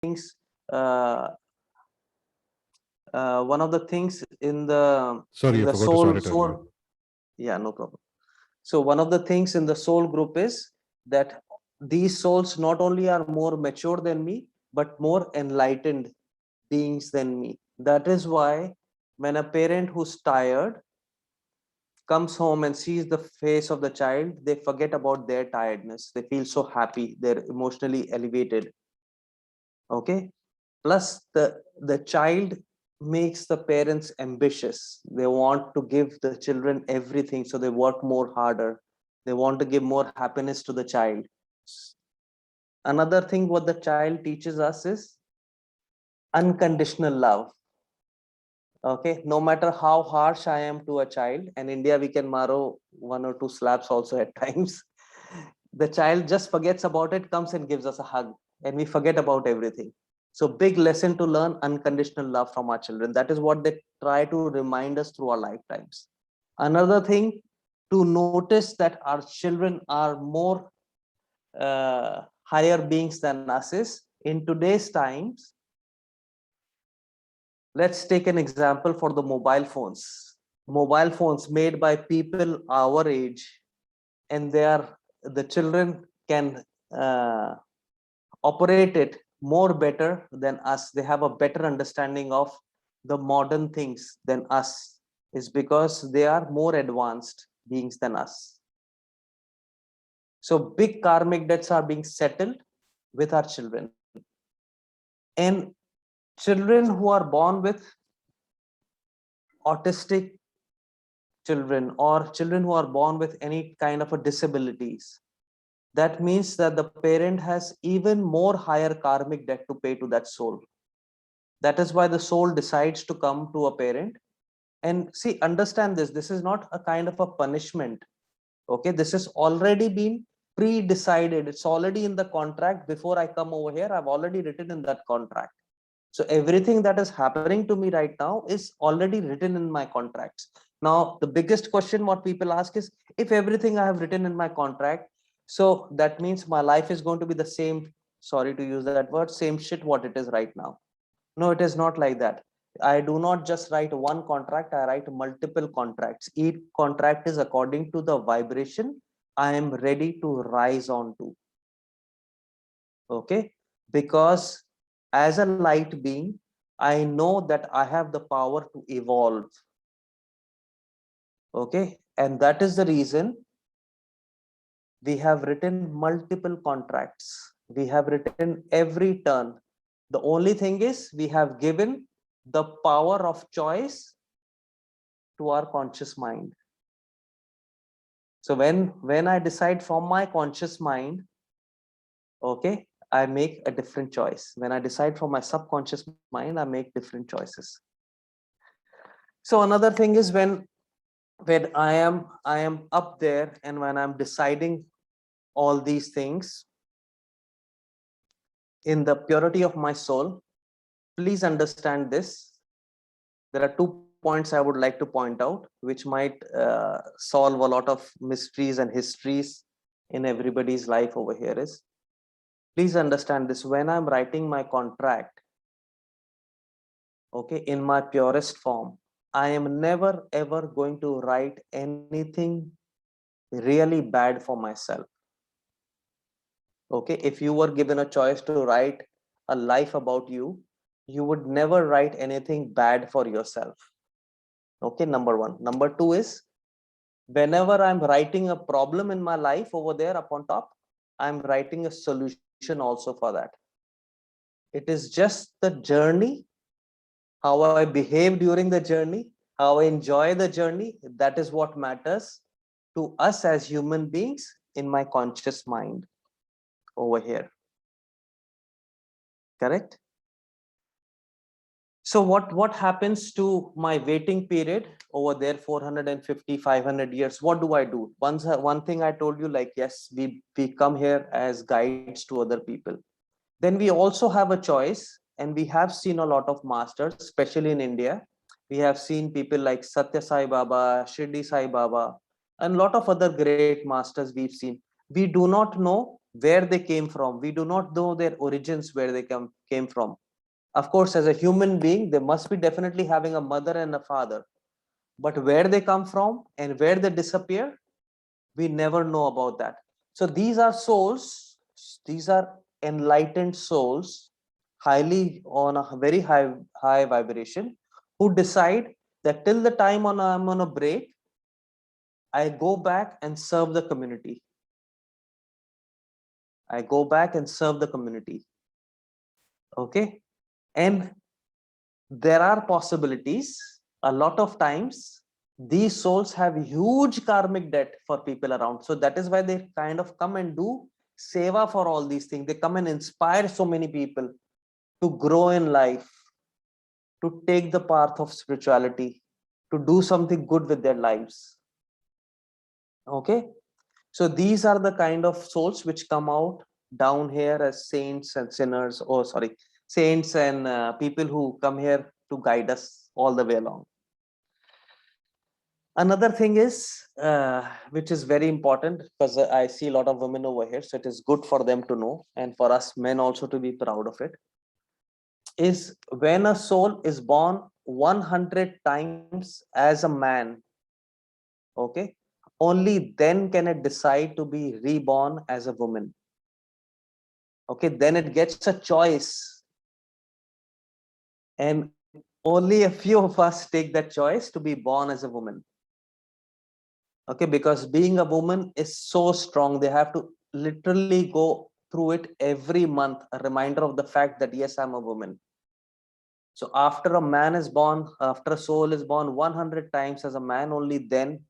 things, uh, one of the things in the Sorry, I forgot to start it earlier. soul. Yeah, no problem. So one of the things in the soul group is that these souls not only are more mature than me, but more enlightened beings than me. That is why when a parent who's tired comes home and sees the face of the child, they forget about their tiredness. They feel so happy. They're emotionally elevated. Okay. Plus the child makes the parents ambitious. They want to give the children everything, so they work more harder. They want to give more happiness to the child. Another thing what the child teaches us is unconditional love. Okay, no matter how harsh I am to a child, and India we can borrow one or two slaps also at times, the child just forgets about it, comes and gives us a hug, and we forget about everything. So big lesson to learn unconditional love from our children. That is what they try to remind us through our lifetimes. Another thing to notice that our children are more higher beings than us is in today's times. Let's take an example for the mobile phones. Mobile phones made by people our age, and the children can operate it more better than us. They have a better understanding of the modern things than us, is because they are more advanced beings than us. So big karmic debts are being settled with our children. And children who are born with autistic children, or children who are born with any kind of a disabilities, that means that the parent has even more higher karmic debt to pay to that soul. That is why the soul decides to come to a parent. And see, understand this is not a kind of a punishment. Okay, this has already been pre-decided. It's already in the contract. Before I come over here, I've already written in that contract. So everything that is happening to me right now is already written in my contracts. Now the biggest question what people ask is, if everything I have written in my contract, so that means my life is going to be the same, sorry to use that word, same shit what it is right now. No, it is not like that. I do not just write one contract, I write multiple contracts. Each contract is according to the vibration I am ready to rise on to. Okay, because as a light being, I know that I have the power to evolve. Okay, and that is the reason we have written multiple contracts. We have written every turn. The only thing is we have given the power of choice to our conscious mind. So when I decide from my conscious mind, okay, I make a different choice. When I decide from my subconscious mind, I make different choices. So another thing is when I am up there, and when I'm deciding all these things in the purity of my soul, please understand this. There are 2 points I would like to point out, which might solve a lot of mysteries and histories in everybody's life over here. Is, please understand this: when I'm writing my contract, okay, in my purest form, I am never ever going to write anything really bad for myself. Okay, if you were given a choice to write a life about you, you would never write anything bad for yourself. Okay, number one. Number two is, whenever I'm writing a problem in my life over there up on top, I'm writing a solution also for that. It is just the journey, how I behave during the journey, how I enjoy the journey. That is what matters to us as human beings in my conscious mind over here. Correct? So what happens to my waiting period over there, 450, 500 years? What do I do? One thing I told you, like, yes, we come here as guides to other people. Then we also have a choice, and we have seen a lot of masters, especially in India. We have seen people like Satya Sai Baba, Shirdi Sai Baba, and a lot of other great masters we've seen. We do not know where they came from. We do not know their origins, where they came from. Of course, as a human being, they must be definitely having a mother and a father, but where they come from and where they disappear, we never know about that. So these are souls, these are enlightened souls, highly on a very high vibration, who decide that till the time I'm on a break, I go back and serve the community. I go back and serve the community. Okay. And there are possibilities. A lot of times, these souls have huge karmic debt for people around. So that is why they kind of come and do seva for all these things. They come and inspire so many people to grow in life, to take the path of spirituality, to do something good with their lives. Okay. So these are the kind of souls which come out down here as saints and sinners, or sorry, saints and people who come here to guide us all the way along. Another thing is, which is very important, because I see a lot of women over here, so it is good for them to know, and for us men also to be proud of it, is when a soul is born 100 times as a man, okay, only then can it decide to be reborn as a woman. Okay, then it gets a choice, and only a few of us take that choice to be born as a woman. Okay, because being a woman is so strong, they have to literally go through it every month, a reminder of the fact that yes, I'm a woman. So after a man is born, after a soul is born 100 times as a man, only then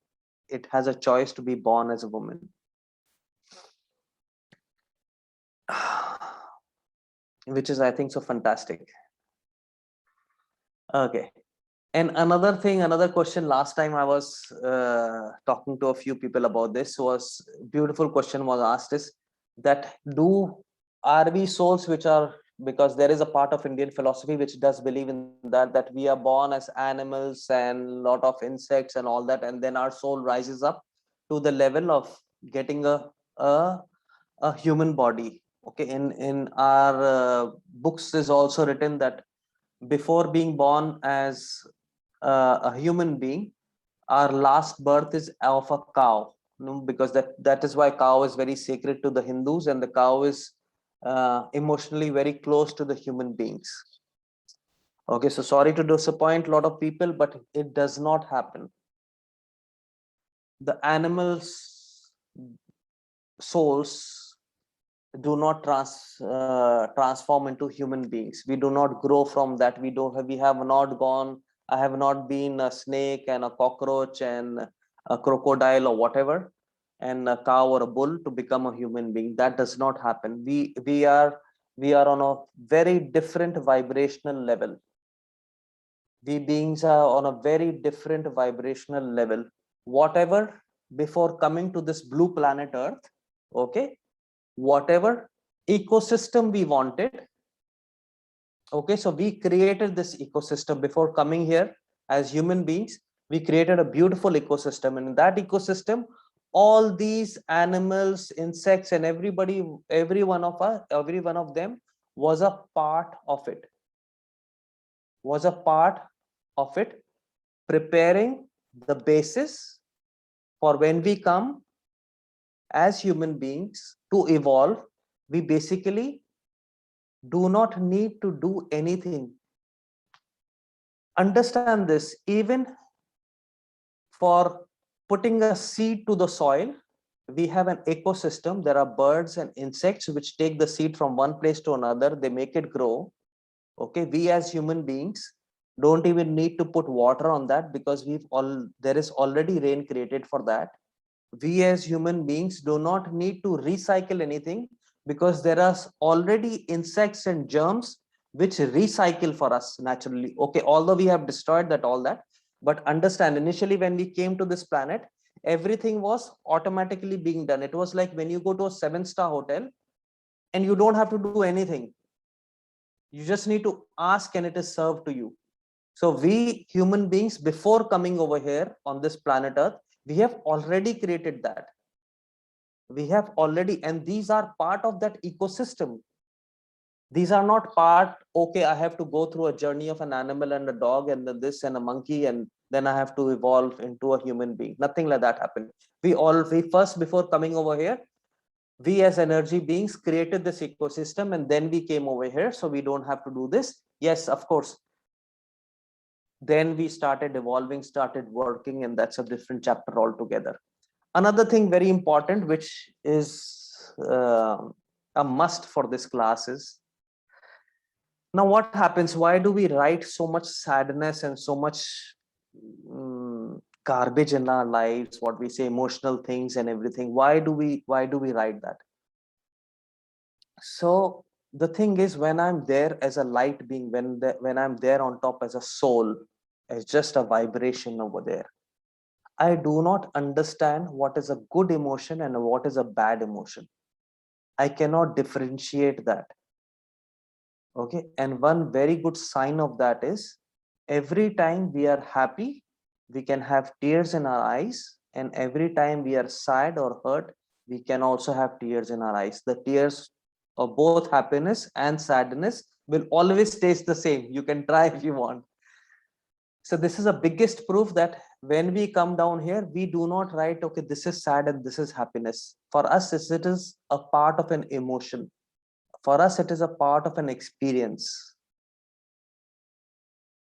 it has a choice to be born as a woman. Which is, I think, so fantastic. Okay. And another thing, another question, last time I was talking to a few people about this, was beautiful question was asked, is that are we souls which are, because there is a part of Indian philosophy which does believe in that we are born as animals and lot of insects and all that, and then our soul rises up to the level of getting a, a human body. Okay, in our books is also written that before being born as a human being, our last birth is of a cow. Because that is why cow is very sacred to the Hindus, and the cow is emotionally very close to the human beings. Okay, so sorry to disappoint a lot of people, but it does not happen. The animals souls do not transform into human beings. We do not grow from that. We have not gone, I have not been a snake and a cockroach and a crocodile or whatever, and a cow or a bull to become a human being. That does not happen. We are on a very different vibrational level. We beings are on a very different vibrational level. Whatever, before coming to this blue planet Earth, okay, whatever ecosystem we wanted, okay, so we created this ecosystem before coming here as human beings. We created a beautiful ecosystem, and in that ecosystem, all these animals, insects, and every one of them was a part of it, preparing the basis for when we come as human beings to evolve. We basically do not need to do anything. Understand this, even for putting a seed to the soil, we have an ecosystem. There are birds and insects which take the seed from one place to another, they make it grow. Okay, we as human beings don't even need to put water on that, because there is already rain created for that. We as human beings do not need to recycle anything, because there are already insects and germs which recycle for us naturally. Okay, although we have destroyed that, all that, but understand, initially when we came to this planet, everything was automatically being done. It was like when you go to a 7-star hotel and you don't have to do anything, you just need to ask and it is served to you. So we human beings, before coming over here on this planet Earth, we have already created that. We have already, and these are part of that ecosystem. These are not part, okay, I have to go through a journey of an animal and a dog and then this and a monkey and then I have to evolve into a human being. Nothing like that happened. We first, before coming over here, we as energy beings created this ecosystem and then we came over here, so we don't have to do this. Yes, of course. Then we started evolving, started working, and that's a different chapter altogether. Another thing very important, which is a must for this class is, now what happens, why do we write so much sadness and so much garbage in our lives, what we say, emotional things and everything? Why do we write that? So the thing is, when I'm there as a light being, when I'm there on top as a soul, as just a vibration over there, I do not understand what is a good emotion and what is a bad emotion. I cannot differentiate that. Okay. And one very good sign of that is, every time we are happy, we can have tears in our eyes. And every time we are sad or hurt, we can also have tears in our eyes. The tears of both happiness and sadness will always taste the same. You can try if you want. So this is a biggest proof that when we come down here, we do not write, okay, this is sad and this is happiness. For us, it is a part of an emotion. For us, it is a part of an experience.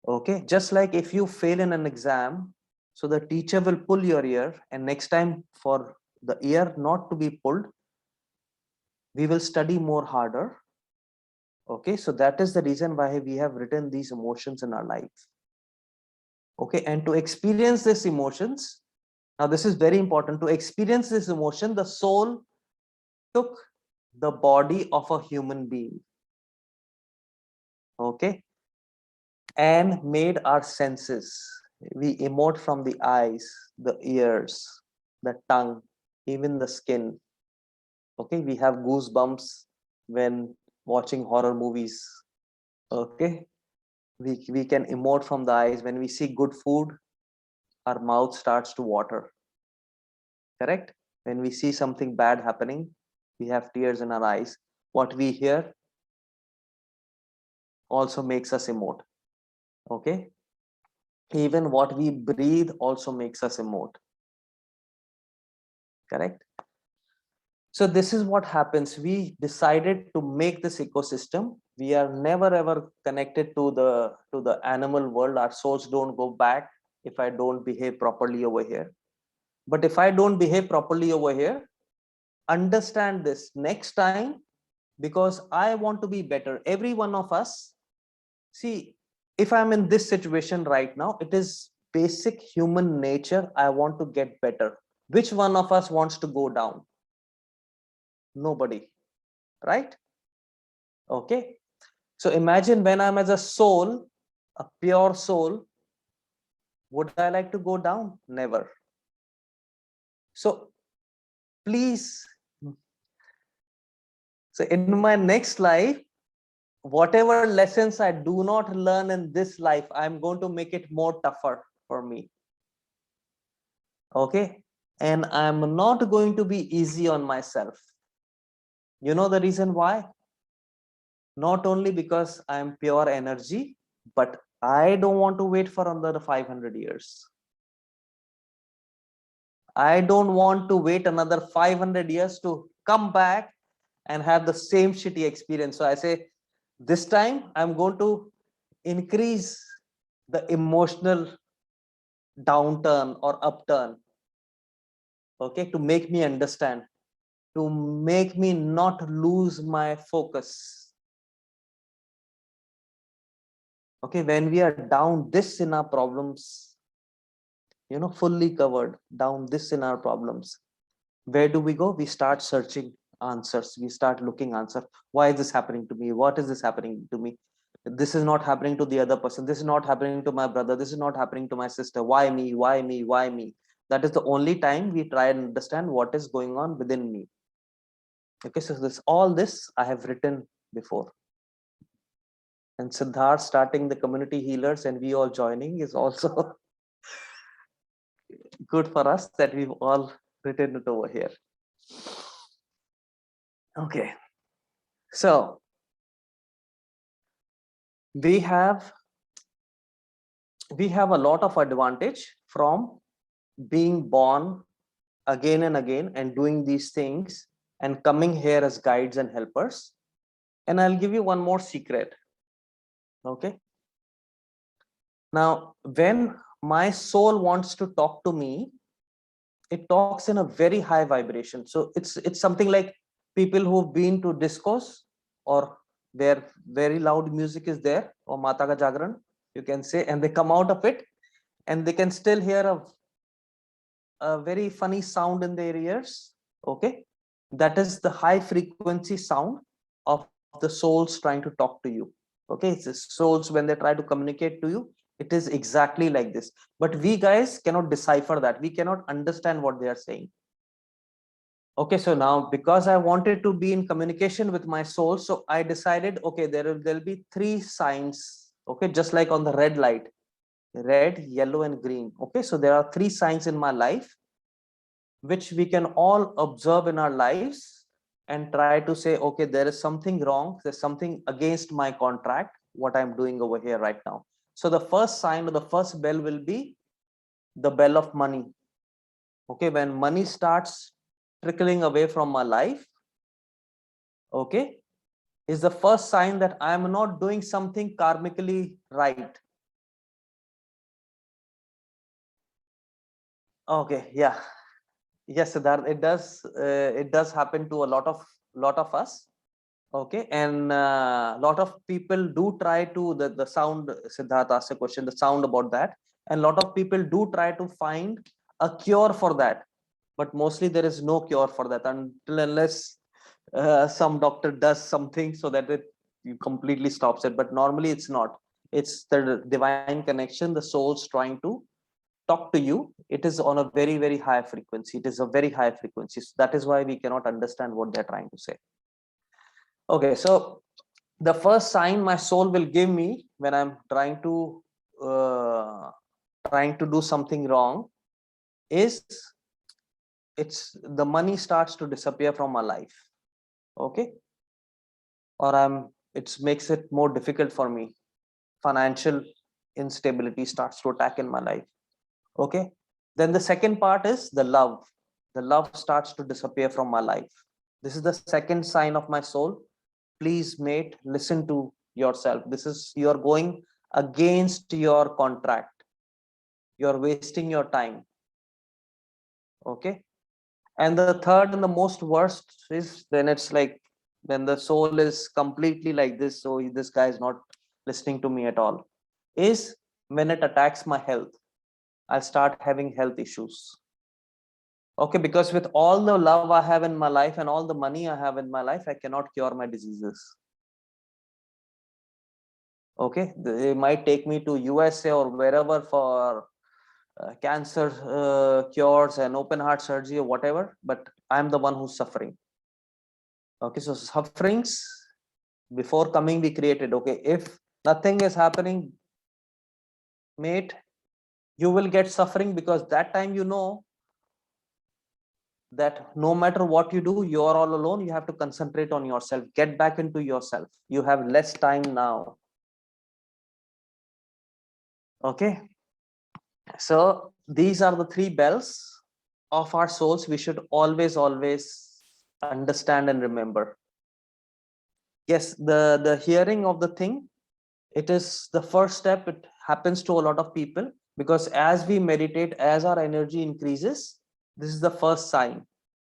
Okay, just like if you fail in an exam, so the teacher will pull your ear, and next time for the ear not to be pulled, we will study more harder. Okay, so that is the reason why we have written these emotions in our life. Okay, and to experience these emotions, now this is very important, to experience this emotion, the soul took the body of a human being. Okay, and made our senses. We emote from the eyes, the ears, the tongue, even the skin. Okay, we have goosebumps when watching horror movies. Okay, we can emote from the eyes. When we see good food, our mouth starts to water. Correct? When we see something bad happening, we have tears in our eyes. What we hear also makes us emote. Okay, even what we breathe also makes us emote. Correct? So this is what happens. We decided to make this ecosystem. We are never ever connected to the animal world. Our souls don't go back if I don't behave properly over here. But if I don't behave properly over here, understand this next time, because I want to be better. Every one of us, see, if I'm in this situation right now, it is basic human nature. I want to get better. Which one of us wants to go down? Nobody, right? Okay. So imagine when I'm as a soul, a pure soul, would I like to go down? Never. So please, so in my next life, whatever lessons I do not learn in this life, I'm going to make it more tougher for me. Okay. And I'm not going to be easy on myself. You know the reason why? Not only because I'm pure energy, but I don't want to wait for another 500 years. I don't want to wait another 500 years to come back and have the same shitty experience. So I say, this time I'm going to increase the emotional downturn or upturn. Okay, to make me understand, to make me not lose my focus. Okay, when we are down this in our problems, fully covered down this in our problems, where do we go? We start searching answers. We start looking answers. Why is this happening to me? What is this happening to me? This is not happening to the other person. This is not happening to my brother. This is not happening to my sister. Why me? Why me? Why me? That is the only time we try and understand what is going on within me. Okay, so all this I have written before. And Siddharth starting the community healers and we all joining is also good for us that we've all written it over here. Okay, so we have a lot of advantage from being born again and again and doing these things and coming here as guides and helpers. And I'll give you one more secret. Okay, now when my soul wants to talk to me, it talks in a very high vibration. So it's something like people who've been to discos, or where very loud music is there, or mata ka jagran, you can say, and they come out of it and they can still hear a very funny sound in their ears. Okay, that is the high frequency sound of the souls trying to talk to you. Okay, it's the souls when they try to communicate to you, it is exactly like this. But we guys cannot decipher that, we cannot understand what they are saying. Okay, so now because I wanted to be in communication with my soul, so I decided, okay, there'll be three signs. Okay, just like on the red light, red, yellow and green. Okay, so there are three signs in my life which we can all observe in our lives and try to say, okay, there is something wrong, there's something against my contract, what I'm doing over here right now. So the first sign or the first bell will be the bell of money. Okay, when money starts trickling away from my life, okay, is the first sign that I am not doing something karmically right. Okay, yeah, yes, Siddharth, it does happen to a lot of us. Okay, and a lot of people do try to the sound. Siddharth asked a question, the sound about that, and a lot of people do try to find a cure for that, but mostly there is no cure for that until unless some doctor does something so that it completely stops it. But normally it's not. It's the divine connection, the soul's trying to talk to you. It is on a very high frequency. It is a very high frequency. So that is why we cannot understand what they're trying to say. Okay, so the first sign my soul will give me when I'm uh, trying to do something wrong is it's the money starts to disappear from my life. Okay, or it makes it more difficult for me. Financial instability starts to attack in my life. Okay, then the second part is the love. The love starts to disappear from my life. This is the second sign of my soul. Please, mate, listen to yourself. This is, you're going against your contract, you're wasting your time. Okay, and the third and the most worst is when it's like when the soul is completely like this, so this guy is not listening to me at all, is when it attacks my health. I start having health issues. Okay, because with all the love I have in my life and all the money I have in my life, I cannot cure my diseases. Okay, they might take me to USA or wherever for cancer cures and open heart surgery or whatever, but I'm the one who's suffering. Okay, so sufferings before coming we created. Okay, if nothing is happening, mate, you will get suffering, because that time you know that no matter what you do, you're all alone. You have to concentrate on yourself, get back into yourself. You have less time now. Okay, so these are the three bells of our souls we should always understand and remember. Yes, the hearing of the thing, it is the first step. It happens to a lot of people because as we meditate, as our energy increases, this is the first sign.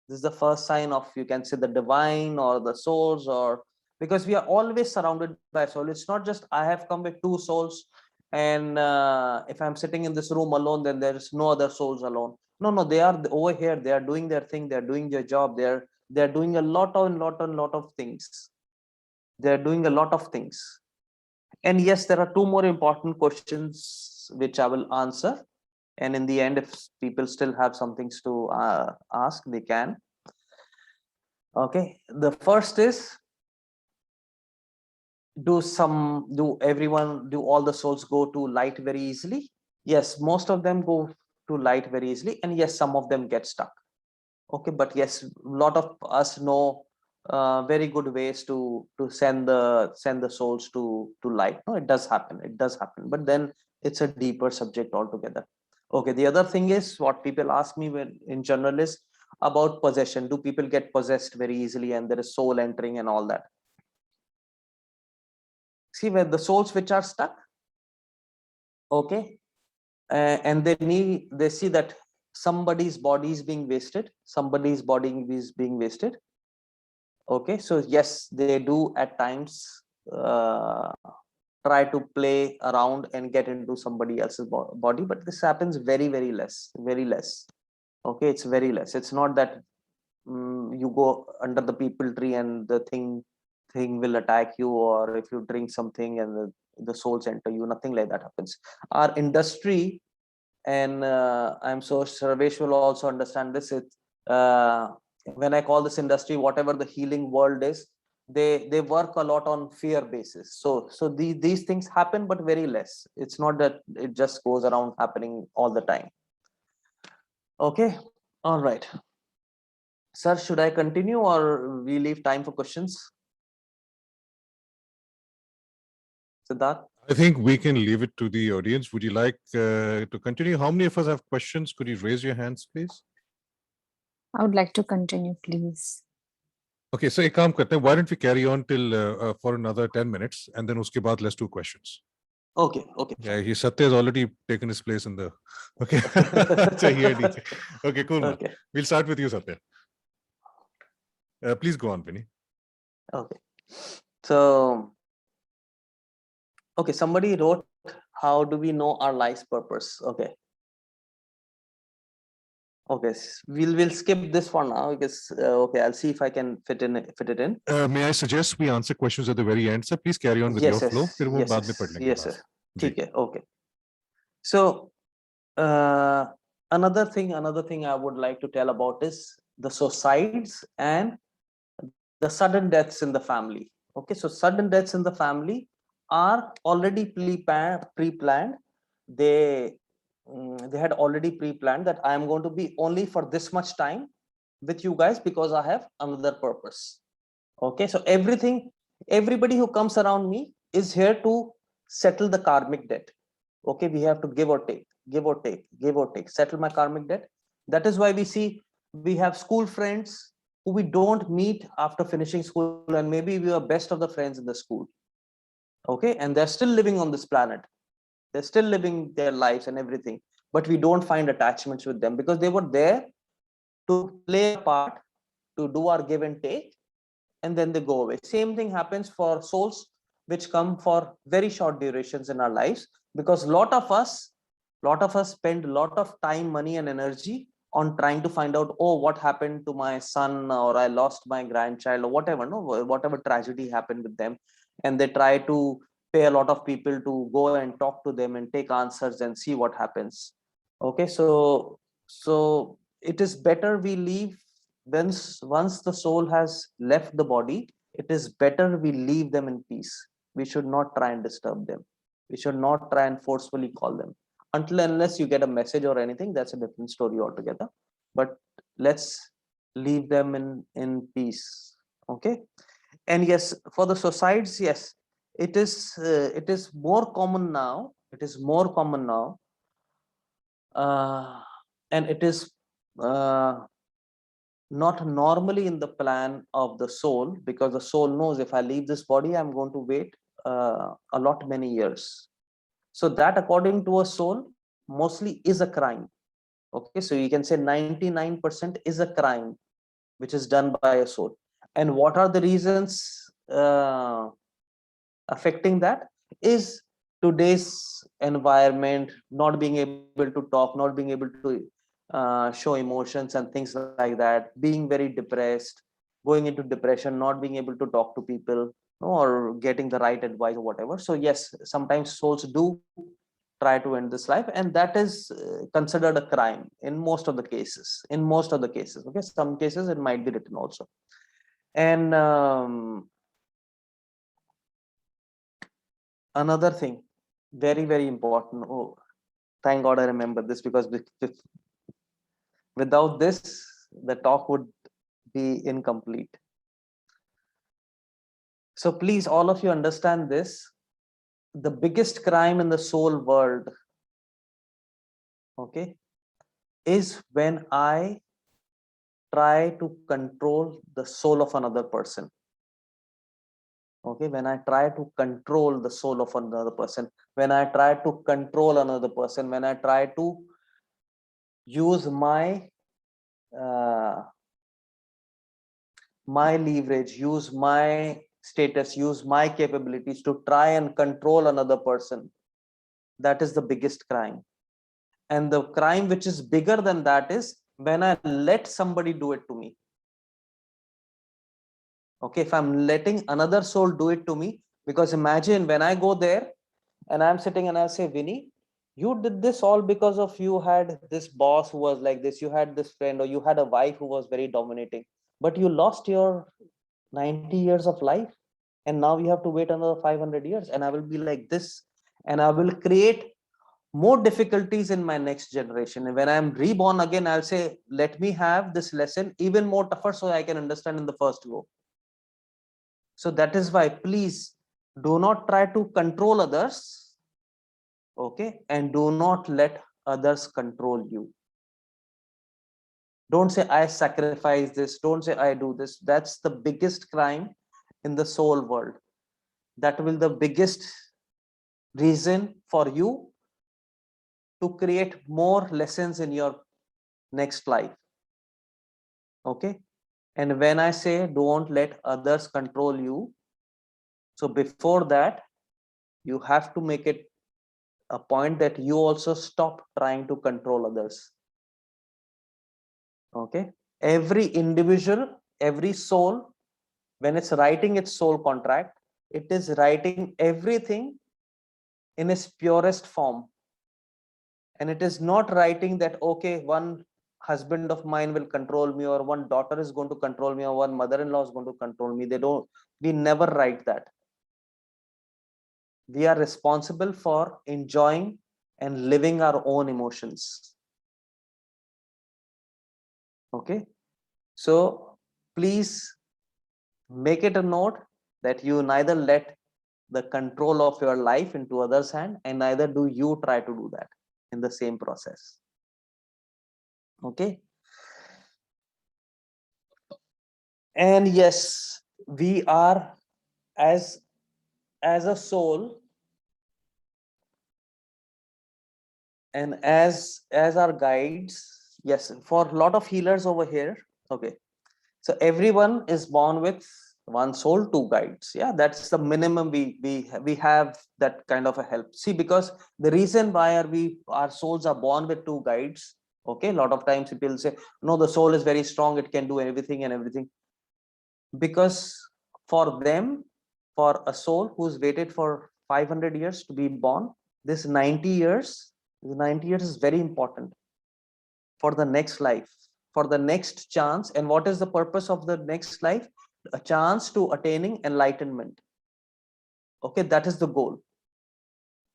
This is the first sign of, you can say, the divine or the souls, or because we are always surrounded by soul. It's not just I have come with two souls and if I'm sitting in this room alone, then there is no other souls alone. No, they are over here, they are doing their thing, they're doing their job, they're doing a lot of things. They're doing a lot of things. And yes, there are two more important questions which I will answer, and in the end, if people still have some things to ask, they can. Okay, the first is, do all the souls go to light very easily? Yes, most of them go to light very easily, and yes, some of them get stuck. Okay, but yes, a lot of us know very good ways to send the souls to light. No, it does happen. It does happen. But then it's a deeper subject altogether. Okay. The other thing is what people ask me when in general is about possession. Do people get possessed very easily and there is soul entering and all that? See, where the souls which are stuck, okay, and they see that somebody's body is being wasted, somebody's body is being wasted. Okay, so yes, they do at times uh, try to play around and get into somebody else's body, but this happens very less, very less. Okay, it's very less. It's not that you go under the people tree and the thing will attack you, or if you drink something and the souls enter you. Nothing like that happens. Our industry, and I'm so Sarvesh will also understand this. Uh, when I call this industry, whatever the healing world is, they work a lot on fear basis. So these things happen, but very less. It's not that it just goes around happening all the time. Okay, all right. Sir, should I continue or we leave time for questions? Siddharth? I think we can leave it to the audience. Would you like to continue? How many of us have questions? Could you raise your hands, please? I would like to continue, please. Okay, so ek kaam karte hain. Why don't we carry on till for another 10 minutes, and then uske baad let's do questions. Okay. Yeah, Satya has already taken his place in the. Okay. Okay, cool. Man. Okay. We'll start with you, Satya. Please go on, Vinny. Okay. So, okay, somebody wrote, how do we know our life's purpose? Okay. Okay, we'll skip this for now because okay, I'll see if I can fit it in. May I suggest we answer questions at the very end, sir? Please carry on with your flow. Yes, sir. Okay. So another thing I would like to tell about is the suicides and the sudden deaths in the family. Okay, so sudden deaths in the family are already pre-planned. They had already pre-planned that I am going to be only for this much time with you guys because I have another purpose. Okay, so everybody who comes around me is here to settle the karmic debt. Okay, we have to give or take, settle my karmic debt. That is why we have school friends who we don't meet after finishing school, and maybe we are best of the friends in the school. Okay, and they're still living on this planet. They're still living their lives and everything, but we don't find attachments with them because they were there to play a part, to do our give and take, and then they go away. Same thing happens for souls which come for very short durations in our lives, because lot of us spend a lot of time, money and energy on trying to find out, oh, what happened to my son, or I lost my grandchild, or whatever tragedy happened with them, and they try to pay a lot of people to go and talk to them and take answers and see what happens. Okay, so it is better we leave. Once the soul has left the body, it is better we leave them in peace. We should not try and disturb them. We should not try and forcefully call them. Until unless you get a message or anything, that's a different story altogether. But let's leave them in peace. Okay. And yes, for the suicides, yes, it is more common now. It is more common now. And it is not normally in the plan of the soul, because the soul knows if I leave this body, I'm going to wait a lot many years. So that, according to a soul, mostly is a crime. Okay, so you can say 99% is a crime which is done by a soul. And what are the reasons affecting that? Is today's environment, not being able to talk, not being able to show emotions and things like that, being very depressed, going into depression, not being able to talk to people, or getting the right advice or whatever. So yes, sometimes souls do try to end this life, and that is considered a crime in most of the cases. Okay, some cases it might be written also. And another thing, very important. Oh, thank God I remember this, because without this, the talk would be incomplete. So please, all of you understand this. The biggest crime in the soul world, okay, is when I try to control the soul of another person. Okay, when I try to control the soul of another person, when I try to control another person, when I try to use uh, my leverage, use my status, use my capabilities to try and control another person, that is the biggest crime. And the crime which is bigger than that is when I let somebody do it to me. Okay, if I'm letting another soul do it to me, because imagine when I go there and I'm sitting and I say, Vinny, you did this all because of you had this boss who was like this, you had this friend, or you had a wife who was very dominating, but you lost your 90 years of life, and now you have to wait another 500 years, and I will be like this, and I will create more difficulties in my next generation. And when I'm reborn again, I'll say, let me have this lesson even more tougher so I can understand in the first go. So that is why, please do not try to control others, okay, and do not let others control you. Don't say I sacrifice this, don't say I do this. That's the biggest crime in the soul world. That will the biggest reason for you to create more lessons in your next life. Okay, and when I say don't let others control you, so before that you have to make it a point that you also stop trying to control others. Okay, every individual, every soul, when it's writing its soul contract, it is writing everything in its purest form, and it is not writing that okay, one husband of mine will control me, or one daughter is going to control me, or one mother-in-law is going to control me. They don't, we never write that. We are responsible for enjoying and living our own emotions. Okay, so please make it a note that you neither let the control of your life into others' hand, and neither do you try to do that in the same process. Okay, and yes, we are as a soul, and as our guides. Yes, for a lot of healers over here. Okay, so everyone is born with one soul, two guides. Yeah, that's the minimum. We have that kind of a help. See, because the reason why our souls are born with two guides. Okay, a lot of times people say, no, the soul is very strong, it can do everything and everything. Because for them, for a soul who's waited for 500 years to be born, this 90 years is very important for the next life, for the next chance. And what is the purpose of the next life? A chance to attaining enlightenment. Okay, that is the goal.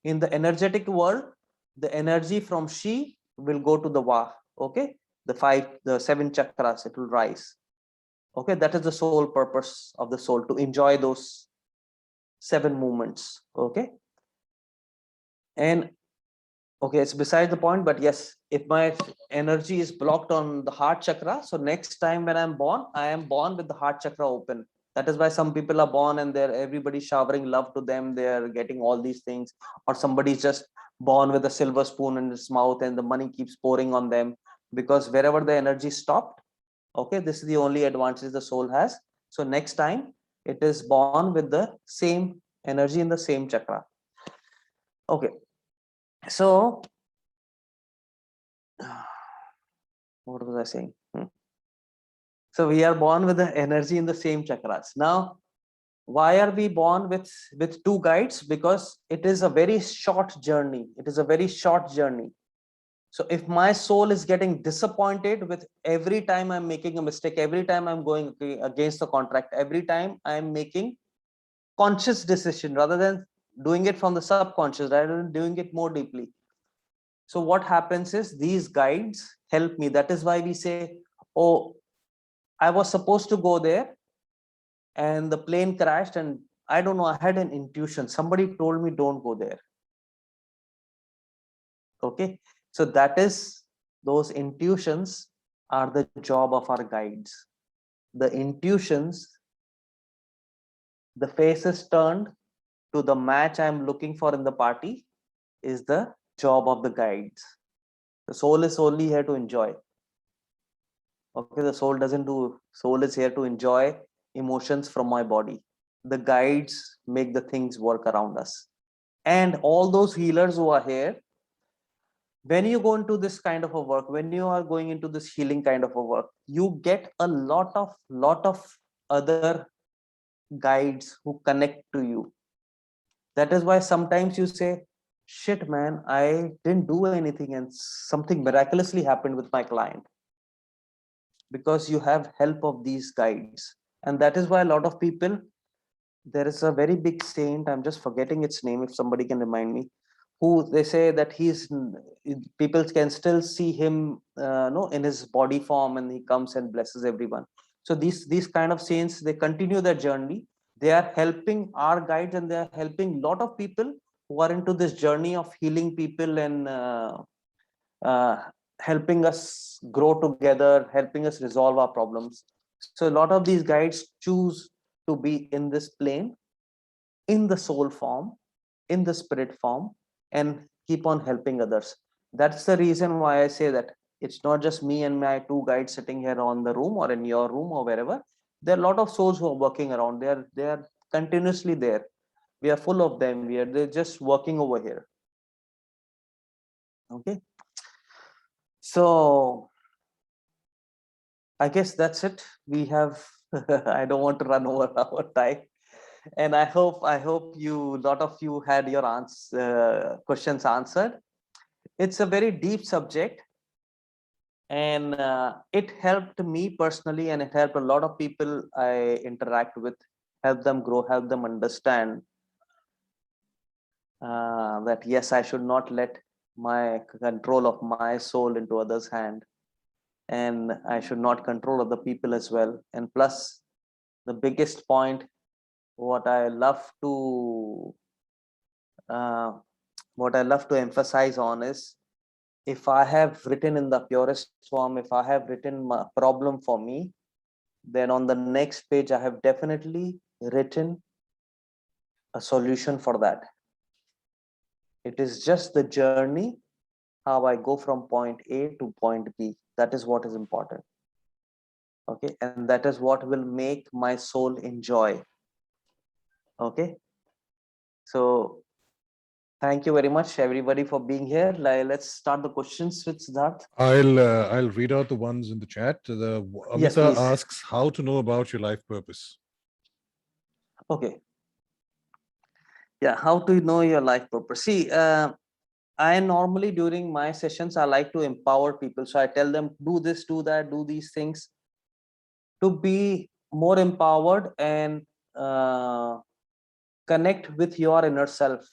In the energetic world, the energy from she will go to the va. Okay, the seven chakras, it will rise. Okay, that is the sole purpose of the soul, to enjoy those seven movements. Okay, and okay, it's beside the point, but yes, if my energy is blocked on the heart chakra, so next time when I'm born, I am born with the heart chakra open. That is why some people are born and they're everybody showering love to them, they're getting all these things. Or somebody's just born with a silver spoon in his mouth and the money keeps pouring on them, because wherever the energy stopped, okay, this is the only advantage the soul has. So next time it is born with the same energy in the same chakra. Okay, so what was I saying? So we are born with the energy in the same chakras. Now, why are we born with two guides? Because it is a very short journey. It is a very short journey. So if my soul is getting disappointed with every time I'm making a mistake, every time I'm going against the contract, every time I'm making conscious decision rather than doing it from the subconscious, rather than doing it more deeply. So what happens is these guides help me. That is why we say, oh, I was supposed to go there and the plane crashed and I don't know, I had an intuition. Somebody told me don't go there. Okay, so that is, those intuitions are the job of our guides. The intuitions, the faces turned to the match I'm looking for in the party, is the job of the guides. The soul is only here to enjoy. Okay, the soul doesn't do, soul is here to enjoy emotions from my body. The guides make the things work around us. And all those healers who are here, when you go into this kind of a work, when you are going into this healing kind of a work, you get a lot of other guides who connect to you. That is why sometimes you say, shit man, I didn't do anything and something miraculously happened with my client, because you have help of these guides. And that is why a lot of people, there is a very big saint, I'm just forgetting its name, if somebody can remind me, who they say that he's, people can still see him no, in his body form, and he comes and blesses everyone. So these kind of saints, they continue their journey. They are helping our guides, and they are helping a lot of people who are into this journey of healing people, and uh, helping us grow together, helping us resolve our problems. So a lot of these guides choose to be in this plane, in the soul form, in the spirit form, and keep on helping others. That's the reason why I say that it's not just me and my two guides sitting here on the room or in your room or wherever. There are a lot of souls who are working around. They are continuously there. We are full of them. They're just working over here. Okay. So I guess that's it. We have I don't want to run over our time. And I hope you, lot of you had your questions answered. It's a very deep subject, and it helped me personally, and it helped a lot of people I interact with, help them grow, help them understand that yes, I should not let my control of my soul into others' hand, and I should not control other people as well. And plus, the biggest point, what I love to uh, emphasize on is, if I have written in the purest form, if I have written my problem for me, then on the next page, I have definitely written a solution for that. It is just the journey, how I go from point A to point B. That is what is important. Okay. And that is what will make my soul enjoy. Okay. So thank you very much, everybody, for being here. Let's start the questions with Siddharth. I'll read out the ones in the chat. Yes, Amita please. asks how to know about your life purpose. Okay. Yeah, how to know your life purpose? See, I normally, during my sessions, I like to empower people. So I tell them, do this, do that, do these things to be more empowered, and uh, connect with your inner self.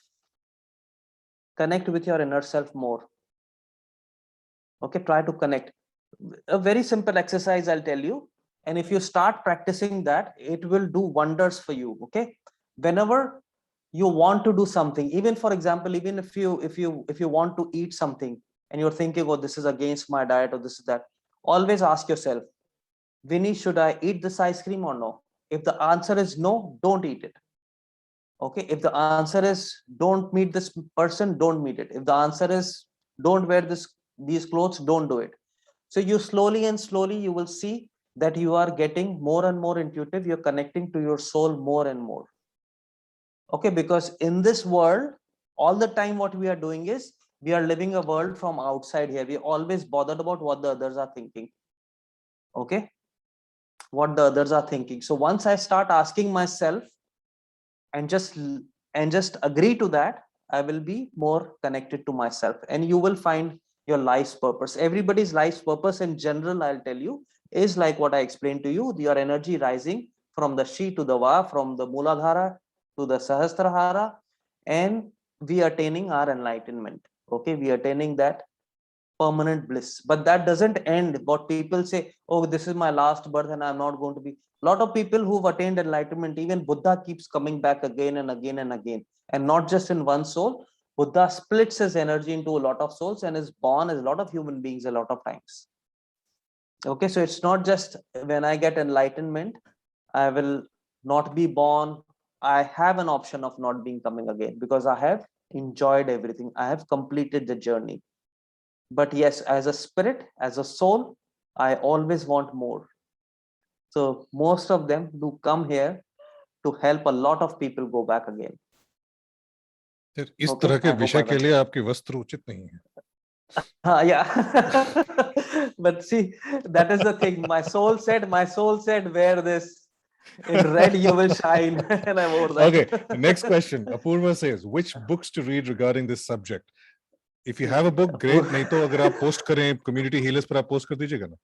Connect with your inner self more. Okay, try to connect. A very simple exercise I'll tell you. And if you start practicing that, it will do wonders for you. Okay. Whenever you want to do something, even for example, even if you want to eat something, and you're thinking, oh, this is against my diet, or this is that, always ask yourself, Vinny, should I eat this ice cream or no? If the answer is no, don't eat it. Okay. If the answer is don't meet this person, don't meet it. If the answer is don't wear these clothes, don't do it. So you slowly and slowly, you will see that you are getting more and more intuitive. You're connecting to your soul more and more. Okay, because in this world, all the time what we are doing is, we are living a world from outside here. We're always bothered about what the others are thinking. Okay, what the others are thinking. So once I start asking myself, and just agree to that, I will be more connected to myself, and you will find your life's purpose. Everybody's life's purpose in general, I'll tell you, is like what I explained to you, your energy rising from the Shi to the Va, from the Muladhara to the Sahasrahara, and we attaining our enlightenment. Okay, we attaining that permanent bliss. But that doesn't end. What people say, oh, this is my last birth and I'm not going to be. A lot of people who've attained enlightenment, even Buddha keeps coming back again and again and again. And not just in one soul. Buddha splits his energy into a lot of souls and is born as a lot of human beings a lot of times. Okay, so it's not just when I get enlightenment, I will not be born. I have an option of not being coming again because I have enjoyed everything. I have completed the journey. But yes, as a spirit, as a soul, I always want more. So most of them do come here to help a lot of people go back again. Sir, इस Okay, तरह के I hope विषय I've के लिए आपके वस्त्र उचित नहीं है. yeah. But see, that is the thing. My soul said, wear this. In red, you will shine. And I wore that. Okay, next question. Apurva says, which books to read regarding this subject? If you have a book, great. नहीं तो अगर आप post करें community healers पर आप post कर दीजिएगा ना.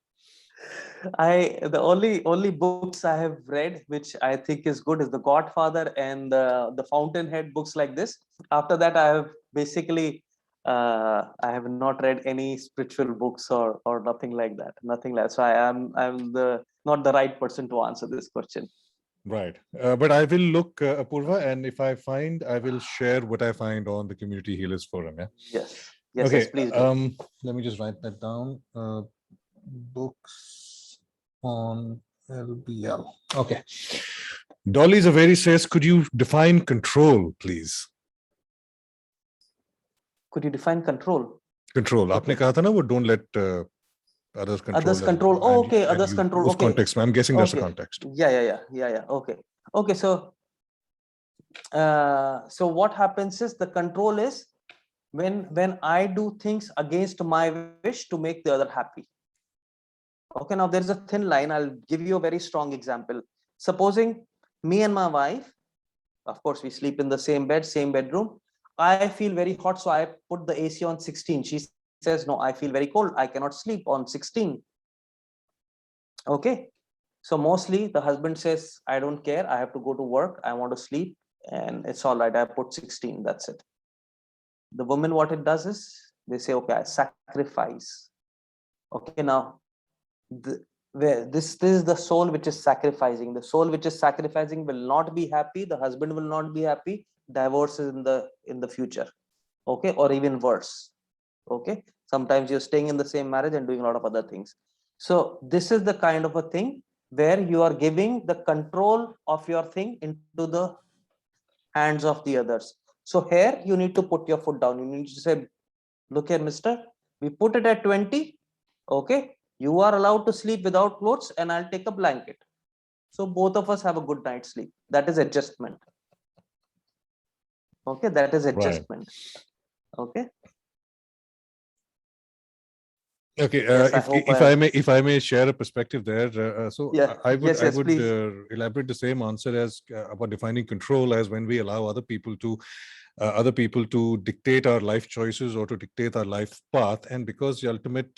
The only books I have read, which I think is good, is The Godfather and the Fountainhead books like this. After that, I have basically I have not read any spiritual books or nothing like that. Nothing like that. So I'm not the right person to answer this question. Right. But I will look, Apurva, and if I find, I will share what I find on the Community Healers Forum. Yeah. Yes. Yes. Okay. Yes, please do. Let me just write that down. Books on LBL. Okay. Dolly Zaveri says, could you define control, please? Could you define control? Control. आपने कहा था ना वो don't let others control. Others control. Oh, okay. Others control. Uस Okay. context. I'm guessing that's the Okay. context. Yeah. Okay. Okay. So what happens is the control is when I do things against my wish to make the other happy. Okay. Now there's a thin line. I'll give you a very strong example. Supposing me and my wife, of course, we sleep in the same bed, same bedroom. I feel very hot, so I put the AC on 16. She says, no, I feel very cold. I cannot sleep on 16. Okay. So mostly the husband says, I don't care. I have to go to work. I want to sleep and it's all right. I put 16. That's it. The woman, what it does is they say, okay, I sacrifice. Okay. Now this is the soul which is sacrificing. The soul which is sacrificing will not be happy. The husband will not be happy. Divorce is in the future. Okay. Or even worse. Okay. Sometimes you're staying in the same marriage and doing a lot of other things. So this is the kind of a thing where you are giving the control of your thing into the hands of the others. So here you need to put your foot down. You need to say, look here, mister, we put it at 20. Okay. You are allowed to sleep without clothes and I'll take a blanket. So both of us have a good night's sleep. That is adjustment. Okay. That is adjustment. Right. Okay. Okay, yes, if I may share a perspective there, so yeah, I would elaborate the same answer as about defining control as when we allow other people to dictate our life choices or to dictate our life path, and because the ultimate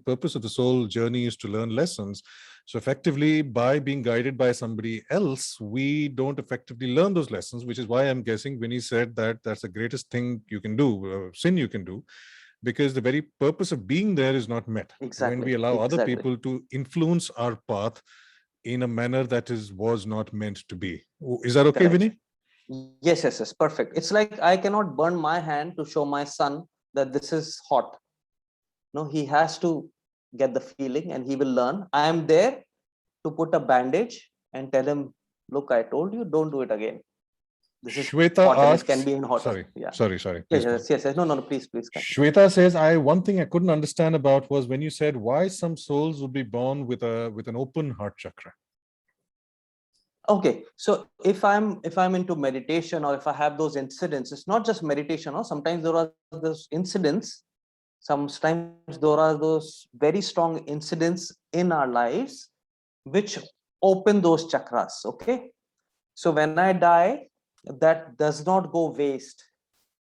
purpose of the soul journey is to learn lessons. So effectively, by being guided by somebody else, we don't effectively learn those lessons, which is why I'm guessing Vinny said that that's the greatest thing you can do, sin you can do. Because the very purpose of being there is not met. Exactly. When we allow other people to influence our path in a manner that was not meant to be. Is that okay, Vinny? Yes. Perfect. It's like I cannot burn my hand to show my son that this is hot. No, he has to get the feeling and he will learn. I am there to put a bandage and tell him, look, I told you, don't do it again. This is Shweta hot asks, and it can be in hot. Sorry. Yes. No, please. Shweta says, one thing I couldn't understand about was when you said why some souls would be born with an open heart chakra. Okay, so if I'm into meditation or if I have those incidents, it's not just meditation. Or sometimes there are those incidents. Sometimes there are those very strong incidents in our lives which open those chakras. Okay, so when I die, that does not go waste.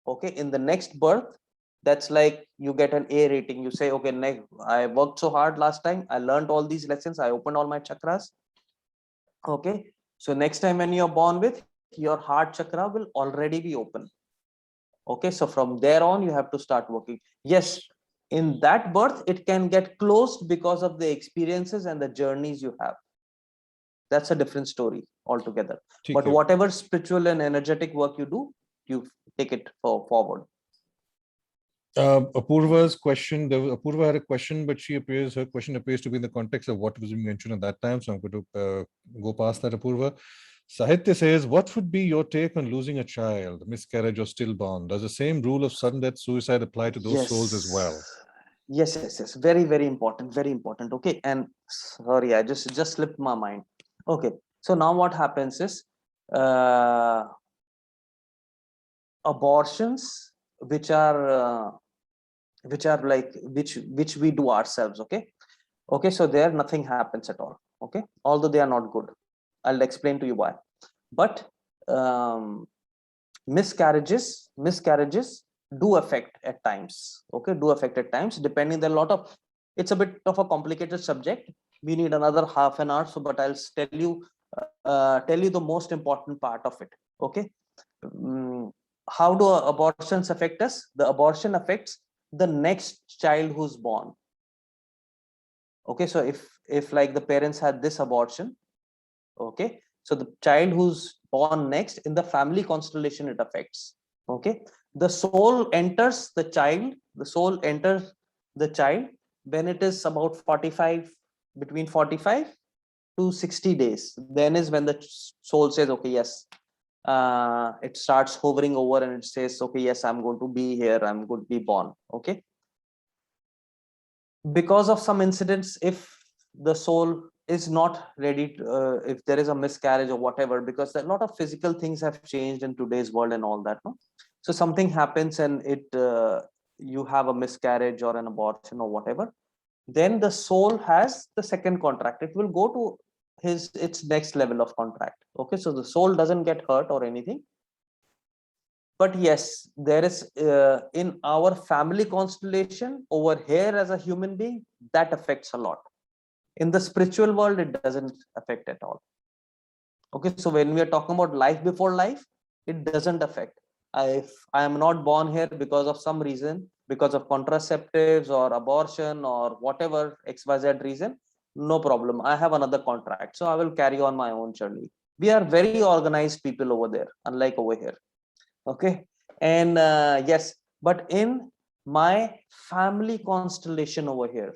Okay, in the next birth, that's like you get an A rating. You say, okay, I worked so hard last time. I learned all these lessons. I opened all my chakras. Okay, so next time when you're born with, your heart chakra will already be open. Okay, so from there on, you have to start working. Yes, in that birth, it can get closed because of the experiences and the journeys you have. That's a different story altogether. But Okay. whatever spiritual and energetic work you do, you take it forward. Apurva's question, Apurva had a question, but her question appears to be in the context of what was being mentioned at that time. So I'm going to go past that, Apurva. Sahitya says, what would be your take on losing a child, miscarriage or stillborn? Does the same rule of sudden death, suicide apply to those souls as well? Yes. Very, very important. Very important. Okay. And sorry, I just slipped my mind. Okay. So now what happens is abortions, which are like which we do ourselves. Okay. So there nothing happens at all. Okay. Although they are not good. I'll explain to you why. But miscarriages do affect at times. Okay, do affect at times, depending. There are a lot of, it's a bit of a complicated subject. We need another half an hour, so but I'll tell you the most important part of it. Okay. How do abortions affect us? The abortion affects the next child who's born. Okay, so if like the parents had this abortion, okay, so the child who's born next in the family constellation, it affects. Okay, the soul enters the child, when it is about 45, between 45 to 60 days. Then is when the soul says, okay, yes, it starts hovering over and it says, okay, yes, I'm going to be here, I'm going to be born. Okay, because of some incidents, if the soul is not ready to, if there is a miscarriage or whatever, because a lot of physical things have changed in today's world and all that, no? So something happens and it you have a miscarriage or an abortion or whatever, then the soul has the second contract. It will go to its next level of contract. Okay, so the soul doesn't get hurt or anything. But yes, there is in our family constellation over here as a human being, that affects a lot. In the spiritual world, it doesn't affect at all. Okay, so when we are talking about life before life, it doesn't affect. If I am not born here because of some reason, because of contraceptives or abortion or whatever XYZ reason, no problem. I have another contract, so I will carry on my own journey. We are very organized people over there, unlike over here. Okay, and yes, but in my family constellation over here,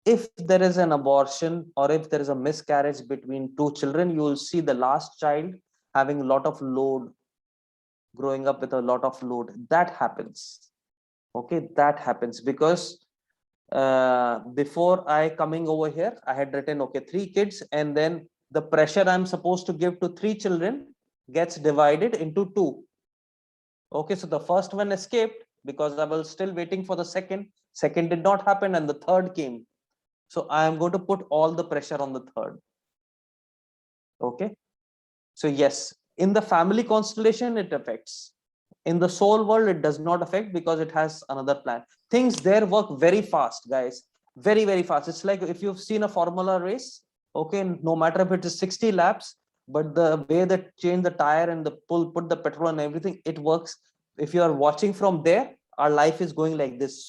if there is an abortion or if there is a miscarriage between two children, you will see the last child having a lot of load, growing up with a lot of load. That happens. Okay, that happens because before I coming over here, I had written, okay, 3 kids, and then the pressure I'm supposed to give to 3 children gets divided into 2. Okay, so the first one escaped because I was still waiting for the second. Second did not happen, and the third came. So I am going to put all the pressure on the third. Okay. So yes, in the family constellation, it affects. In the soul world, it does not affect because it has another plan. Things there work very fast, guys. Very, very fast. It's like if you've seen a formula race, okay, no matter if it is 60 laps, but the way they change the tire and the put the petrol and everything, it works. If you are watching from there, our life is going like this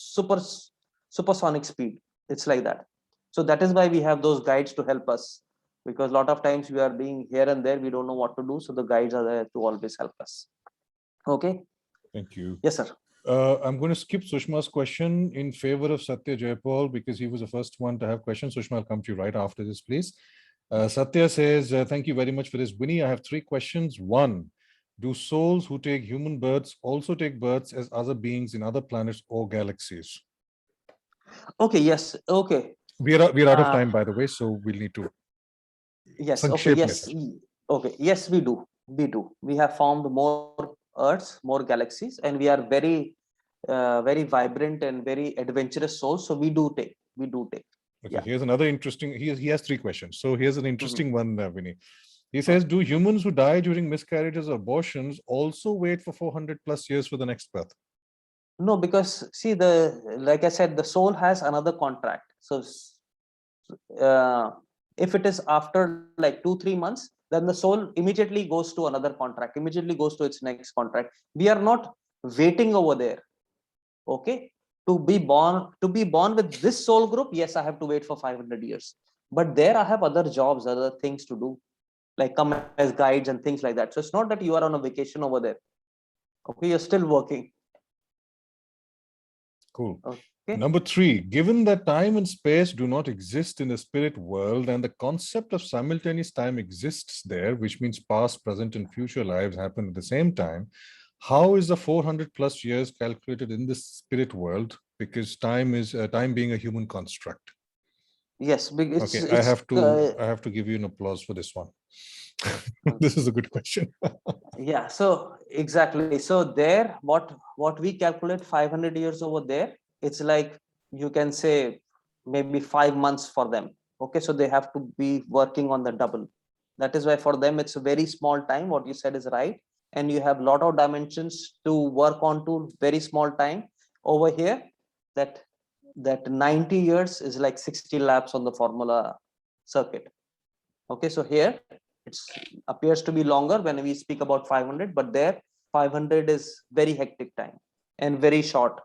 supersonic speed. It's like that. So that is why we have those guides to help us, because a lot of times we are being here and there, we don't know what to do, so the guides are there to always help us. Okay, Thank you. yes, sir. I'm going to skip Sushma's question in favor of Satya Jaipal because he was the first one to have questions. Sushma, I'll come to you right after this, please. Satya says, thank you very much for this, Vinny. I have 3 questions. 1, do souls who take human births also take births as other beings in other planets or galaxies? Okay, yes, okay. We're out of time, by the way, so we'll need to. Yes, okay, yes, okay, yes, we do. We have found more Earths, more galaxies, and we are very, very vibrant and very adventurous souls. So we do take. Okay, yeah. Here's another interesting. He has 3 questions. So here's an interesting one, Vinny. He says, do humans who die during miscarriages or abortions also wait for 400 plus years for the next birth? No, because see, like I said, the soul has another contract. So if it is after like 2-3 months, then the soul immediately goes to another contract, immediately goes to its next contract. We are not waiting over there. Okay, to be born with this soul group, yes, I have to wait for 500 years, but there I have other jobs, other things to do, like come as guides and things like that. So it's not that you are on a vacation over there. Okay, you're still working. Cool. Okay. Number 3, given that time and space do not exist in the spirit world and the concept of simultaneous time exists there, which means past, present, and future lives happen at the same time, how is the 400 plus years calculated in the spirit world? Because time is time being a human construct. Yes, Okay, I have to give you an applause for this one. This is a good question. Yeah, so exactly. So there, what we calculate 500 years over there, it's like, you can say maybe 5 months for them. Okay, so they have to be working on the double. That is why for them it's a very small time. What you said is right, and you have a lot of dimensions to work on to very small time. Over here, that 90 years is like 60 laps on the formula circuit. Okay, so here it appears to be longer when we speak about 500, but there 500 is very hectic time and very short.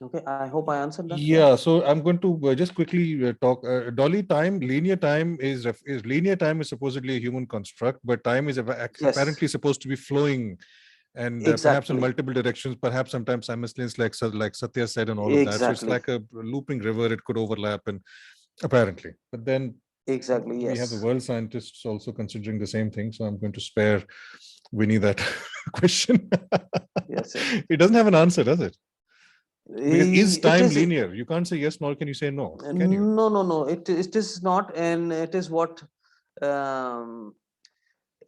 Okay, I hope I answered that. Yeah, so I'm going to just quickly talk. Dolly, time, linear time is linear time is supposedly a human construct, but time is Yes, apparently supposed to be flowing and perhaps in exactly, multiple directions, perhaps sometimes simultaneous, like Satya said, and all of that. So it's exactly, like a looping river; it could overlap, and apparently. But then exactly. we have the Yes, world scientists also considering the same thing. So I'm going to spare Vinny that question. yes, yes. It doesn't have an answer, does it? Because is It time is. linear? You can't say yes, nor can you say no, can you? No, no, no. It is not, and it is what. Um,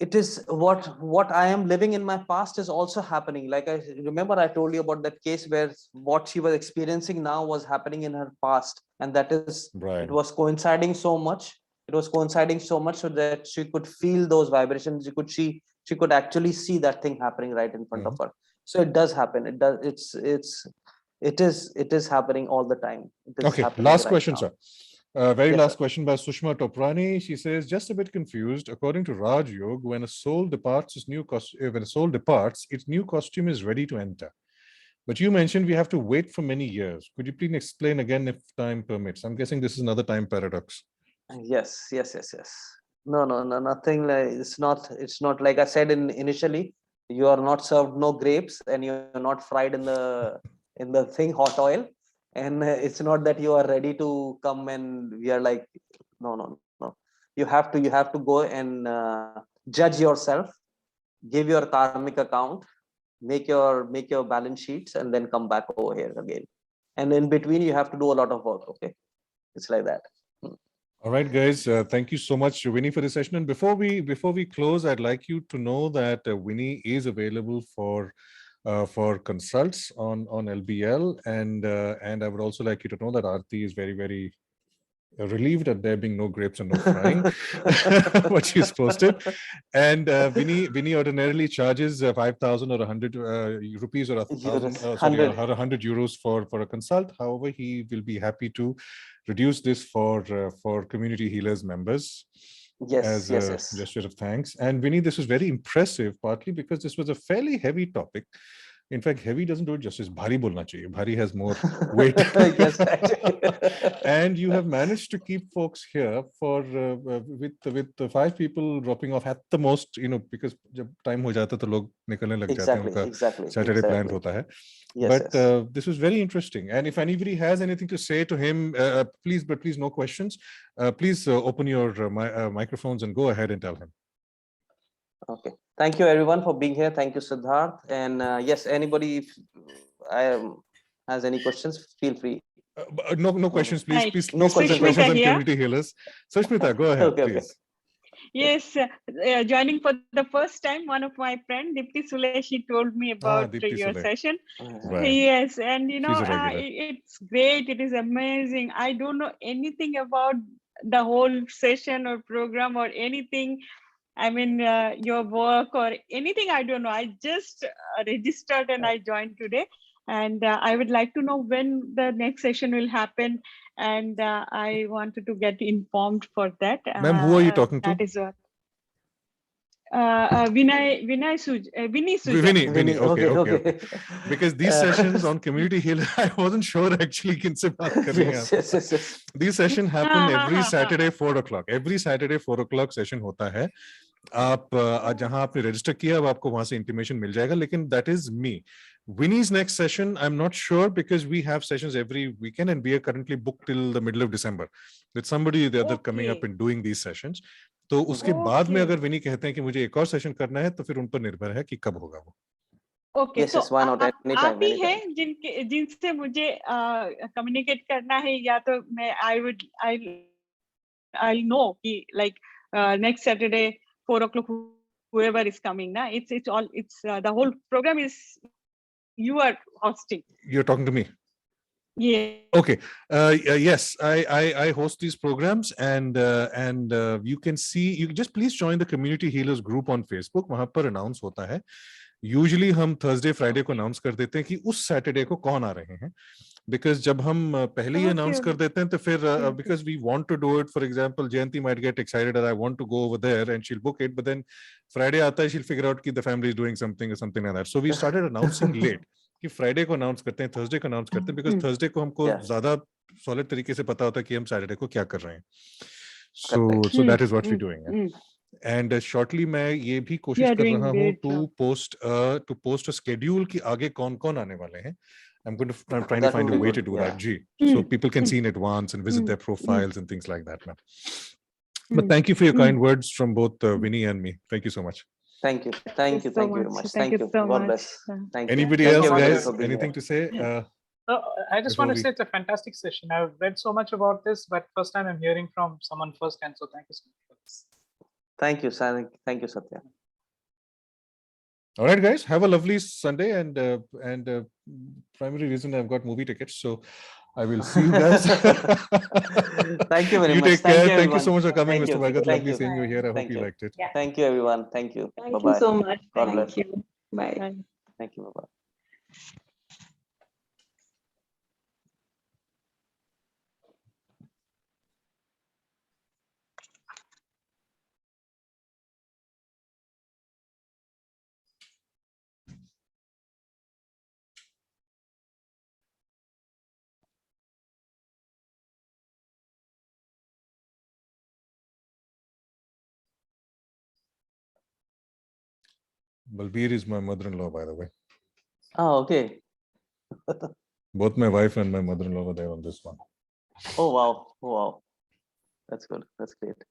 it is what I am living in my past is also happening. Like, I remember I told you about that case where what she was experiencing now was happening in her past, and that is, it Right. was coinciding so much. It was coinciding so much so that she could feel those vibrations. She could actually see that thing happening right in front of Mhm. her. So it does happen. It does. It is happening all the time. It is Okay, happening last right question, now. sir. Very Yes, sir. last question by Sushma Toprani. She says, just a bit confused. According to Raj Yoga, when a soul departs, its new costume is ready to enter. But you mentioned we have to wait for many years. Could you please explain again if time permits? I'm guessing this is another time paradox. Yes, yes, yes, yes. No, no, no, nothing like, it's not like I said initially, you are not served no grapes and you're not fried in the thing hot oil. And it's not that you are ready to come and we are like, no, no, no. You have to go and judge yourself, give your karmic account, make your balance sheets, and then come back over here again. And in between, you have to do a lot of work. Okay, it's like that. All right, guys. Thank you so much, Winnie, for this session. And before we close, I'd like you to know that Winnie is available for consults on LBL, and I would also like you to know that Aarti is very, very relieved at there being no grapes and no frying, what she's posted. And Vinny ordinarily charges 5,000 or 100 rupees, or a thousand, Euros, sorry, 100. 100 euros for a consult. However, he will be happy to reduce this for community healers members Yes, as yes, a yes. gesture of thanks. And Vinny, this was very impressive, partly because this was a fairly heavy topic. In fact, heavy doesn't do it justice. Bhari bolna chahiye. Bhari has more weight. Yes, actually. And you have managed to keep folks here for with the 5 people dropping off at the most, because जब time हो जाता है तो लोग निकलने लग जाते हैं, Exactly, उनका exactly, Saturday planned exactly. होता है. Yes, But yes. this was very interesting. And if anybody has anything to say to him, please, no questions. Please open your microphones and go ahead and tell him. Okay. Thank you, everyone, for being here. Thank you, Siddharth. And yes, anybody, if has any questions, feel free. No questions, please. Hi, No Please keep questions. questions Sushmita on here. community healers. Sushmita, go ahead, Okay, okay. please. Yes, joining for the first time, one of my friend, Dipti Sule, she told me about Deepti your Sule. session. Right. Yes, and She's a regular. it's great. It is amazing. I don't know anything about the whole session or program or anything. I mean, your work or anything. I don't know. I just registered and I joined today. And I would like to know when the next session will happen. And I wanted to get informed for that. Ma'am, who are you talking to? That is what. Vinny Sujan. Vinny. Okay, okay, okay. Because these sessions on Community Heal, I wasn't sure actually kinse baat kar rahe hain yes, aap. yes, yes, yes. These sessions happen हाँ, हाँ, every हाँ, हाँ. Saturday 4 o'clock. Every Saturday 4 o'clock session होता है. आप जहां आपने register किया अब आपको वहां से इंटीमेशन मिल जाएगा, लेकिन that is me. Winnie's next session, I'm not sure because we have sessions every weekend and we are currently booked till the middle of December. With somebody the other coming up Okay. and doing these sessions. तो उसके बाद में Okay. अगर विनी कहते हैं कि मुझे एक और सेशन करना है तो फिर उन पर निर्भर है कि कब होगा वो. Okay Yes, so yes, why not? Anytime, आप ही anytime. हैं जिनसे मुझे कम्युनिकेट करना है, या तो मैं I'll know कि like next Saturday 4 o'clock whoever is coming na, it's all the whole program is you are hosting. You're talking to me. Yeah. Okay. Yes, I host these programs and you can see, you just please join the Community Healers group on Facebook. वहां पर announce होता है. Usually हम Thursday, Friday को announce कर देते हैं कि उस Saturday को कौन आ रहे हैं. Because जब हम पहले ही announce कर देते हैं तो फिर because we want to do it, for example, Jayanti might get excited that I want to go over there and she'll book it, but then Friday आता है, she'll figure out कि the family is doing something or something like that. So we started announcing late. कि Friday को announce करते हैं, Thursday को announce करते हैं, बिकॉज थर्सडे को हमको ज्यादा सॉलिड तरीके से पता होता है कि हम सैटरडे को क्या कर रहे हैं. So that is what we doing. And shortly मैं ये भी कोशिश कर रहा हूँ टू पोस्ट अ शेड्यूल कि आगे कौन कौन आने वाले हैं. I'm trying to find a way to do that, G. So people can see in advance and visit their profiles and things like that now. But thank you for your kind words from both Vinny and me. Thank you so much. Thank you very much. Thank you. So God much. bless. Thank you. Anybody Thank else, you, everybody, guys? for being Anything here. to say? I just before want to we- say it's a fantastic session. I've read so much about this, but first time I'm hearing from someone firsthand. So thank you so much for this. Thank you, Sir. Thank you, Satya. All right, guys, have a lovely Sunday, and primary reason I've got movie tickets, so I will see you guys. Thank you very You much. take Thank care. you, Thank you everyone. so much for coming, Thank Mr. you. Bhagat. Thank Lovely you. seeing you here. I hope Thank you you. liked it. Thank you, everyone. Thank you. Thank Bye-bye. you so much. God Thank bless. you. Bye. Thank you. Bye-bye. Balbir is my mother-in-law, by the way. Oh, okay. Both my wife and my mother-in-law were there on this one. Oh, wow. Oh, wow. That's good. That's great.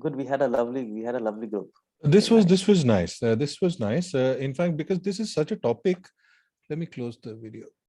Good. We had a lovely group. This was nice. This was nice. In fact, because this is such a topic. Let me close the video.